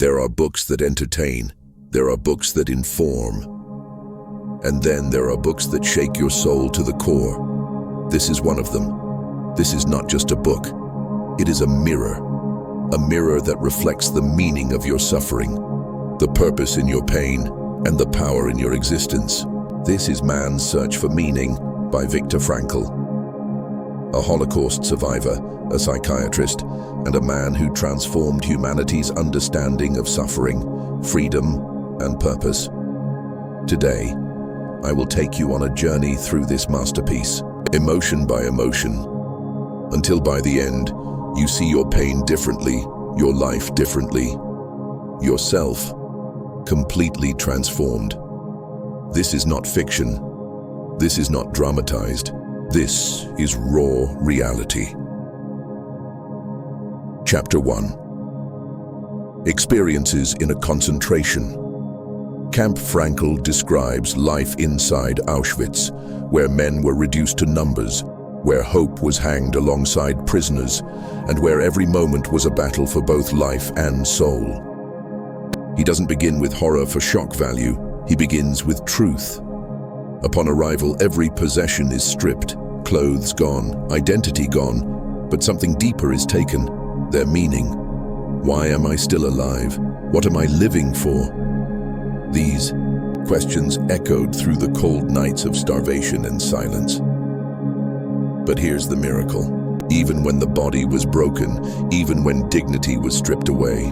There are books that entertain, there are books that inform, and then there are books that shake your soul to the core. This is one of them. This is not just a book. It is a mirror that reflects the meaning of your suffering, the purpose in your pain, and the power in your existence. This is Man's Search for Meaning by Viktor Frankl, a Holocaust survivor, a psychiatrist, and a man who transformed humanity's understanding of suffering, freedom, and purpose. Today, I will take you on a journey through this masterpiece, emotion by emotion, until by the end, you see your pain differently, your life differently, yourself completely transformed. This is not fiction. This is not dramatized. This is raw reality. Chapter 1. Experiences in a concentration. Camp Frankl describes life inside Auschwitz, where men were reduced to numbers, where hope was hanged alongside prisoners, and where every moment was a battle for both life and soul. He doesn't begin with horror for shock value, he begins with truth. Upon arrival, every possession is stripped, clothes gone, identity gone, but something deeper is taken, their meaning. Why am I still alive? What am I living for? These questions echoed through the cold nights of starvation and silence. But here's the miracle. Even when the body was broken, even when dignity was stripped away,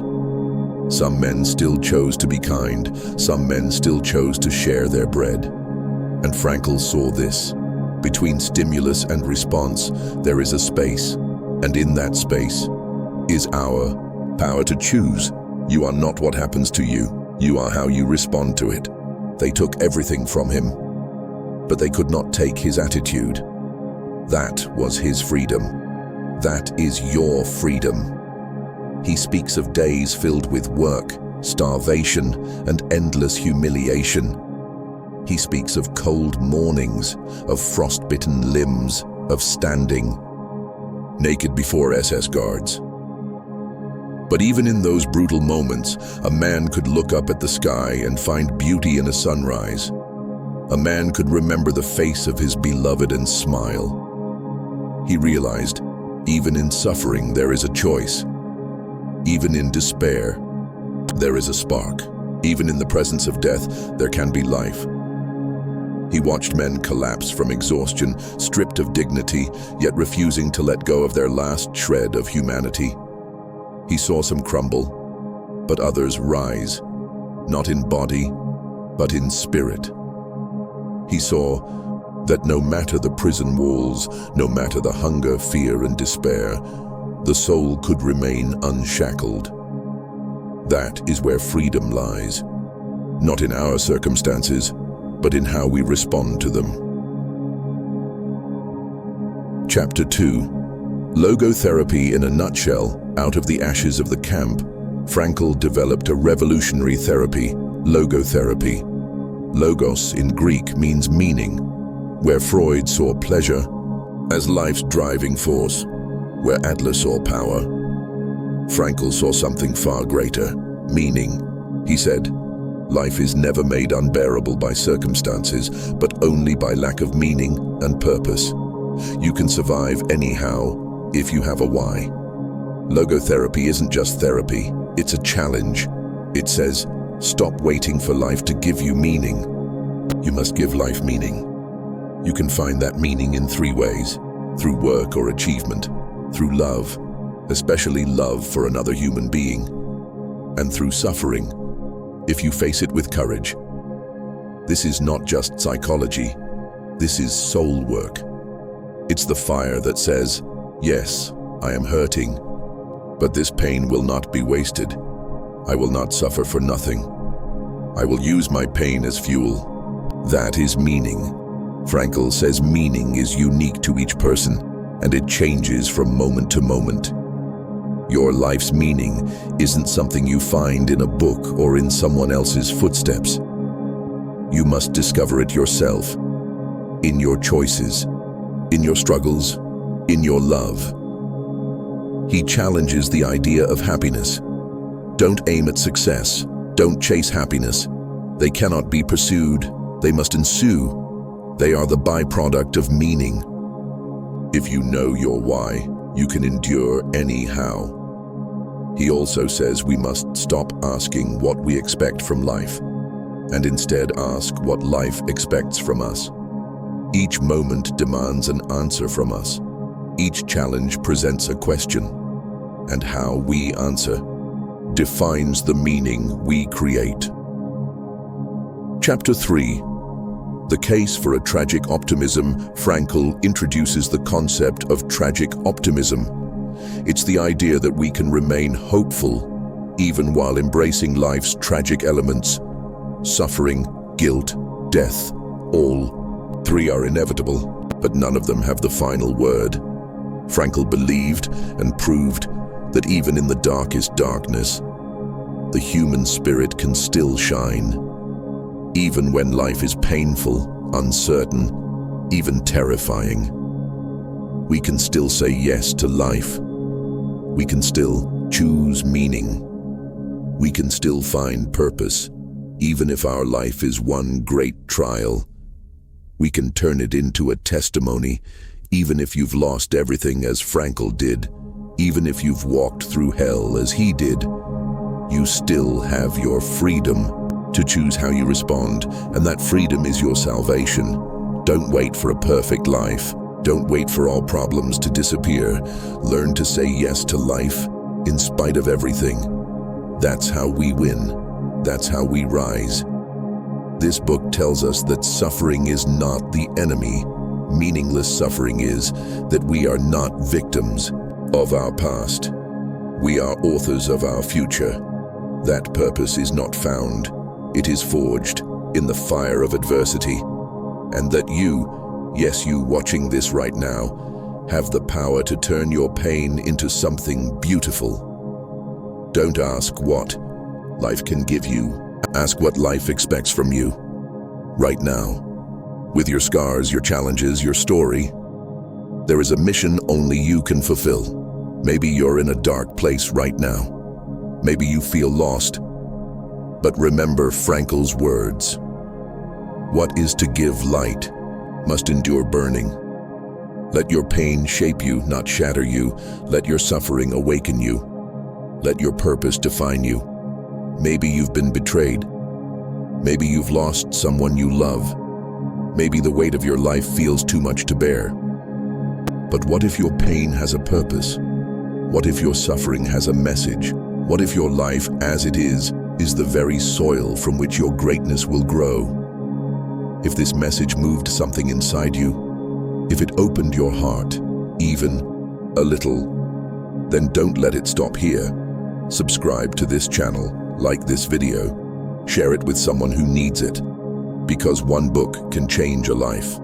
some men still chose to be kind, some men still chose to share their bread. And Frankl saw this. Between stimulus and response, there is a space, and in that space is our power to choose. You are not what happens to you, you are how you respond to it. They took everything from him, but they could not take his attitude. That was his freedom. That is your freedom. He speaks of days filled with work, starvation, and endless humiliation. He speaks of cold mornings, of frostbitten limbs, of standing naked before SS guards. But even in those brutal moments, a man could look up at the sky and find beauty in a sunrise. A man could remember the face of his beloved and smile. He realized, even in suffering, there is a choice. Even in despair, there is a spark. Even in the presence of death, there can be life. He watched men collapse from exhaustion, stripped of dignity, yet refusing to let go of their last shred of humanity. He saw some crumble, but others rise, not in body, but in spirit. He saw that no matter the prison walls, no matter the hunger, fear, and despair, the soul could remain unshackled. That is where freedom lies, not in our circumstances, but in how we respond to them. Chapter 2. Logotherapy in a nutshell. Out of the ashes of the camp, Frankl developed a revolutionary therapy, logotherapy. Logos in Greek means meaning, where Freud saw pleasure as life's driving force, where Adler saw power, Frankl saw something far greater, meaning. He said, life is never made unbearable by circumstances, but only by lack of meaning and purpose. You can survive anyhow if you have a why. Logotherapy isn't just therapy, it's a challenge. It says, stop waiting for life to give you meaning. You must give life meaning. You can find that meaning in 3 ways: through work or achievement, through love, especially love for another human being, and through suffering, if you face it with courage. This is not just psychology, this is soul work. It's the fire that says, yes, I am hurting, but this pain will not be wasted. I will not suffer for nothing. I will use my pain as fuel. That is meaning. Frankl says meaning is unique to each person, and it changes from moment to moment. Your life's meaning isn't something you find in a book or in someone else's footsteps. You must discover it yourself, in your choices, in your struggles, in your love. He challenges the idea of happiness. Don't aim at success. Don't chase happiness. They cannot be pursued. They must ensue. They are the byproduct of meaning. If you know your why, you can endure any how. He also says we must stop asking what we expect from life, and instead ask what life expects from us. Each moment demands an answer from us. Each challenge presents a question, and how we answer defines the meaning we create. Chapter 3. The Case for a Tragic Optimism. Frankl introduces the concept of tragic optimism. It's the idea that we can remain hopeful even while embracing life's tragic elements. Suffering, guilt, death, all three are inevitable, but none of them have the final word. Frankl believed and proved that even in the darkest darkness, the human spirit can still shine. Even when life is painful, uncertain, even terrifying, we can still say yes to life. We can still choose meaning. We can still find purpose, even if our life is one great trial. We can turn it into a testimony, even if you've lost everything as Frankl did, even if you've walked through hell as he did. You still have your freedom to choose how you respond, and that freedom is your salvation. Don't wait for a perfect life. Don't wait for all problems to disappear. Learn to say yes to life in spite of everything. That's how we win. That's how we rise. This book tells us that suffering is not the enemy. Meaningless suffering is that we are not victims of our past. We are authors of our future. That purpose is not found. It is forged in the fire of adversity. And that you, yes, you watching this right now, have the power to turn your pain into something beautiful. Don't ask what life can give you. Ask what life expects from you right now. With your scars, your challenges, your story, there is a mission only you can fulfill. Maybe you're in a dark place right now. Maybe you feel lost. But remember Frankl's words. What is to give light must endure burning. Let your pain shape you, not shatter you. Let your suffering awaken you. Let your purpose define you. Maybe you've been betrayed. Maybe you've lost someone you love. Maybe the weight of your life feels too much to bear. But what if your pain has a purpose? What if your suffering has a message? What if your life as it is the very soil from which your greatness will grow? If this message moved something inside you, if it opened your heart, even a little, then don't let it stop here. Subscribe to this channel, like this video, share it with someone who needs it. Because one book can change a life,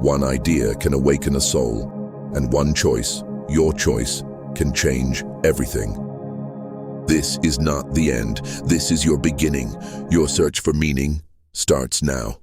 one idea can awaken a soul, and one choice, your choice, can change everything. This is not the end. This is your beginning. Your search for meaning starts now.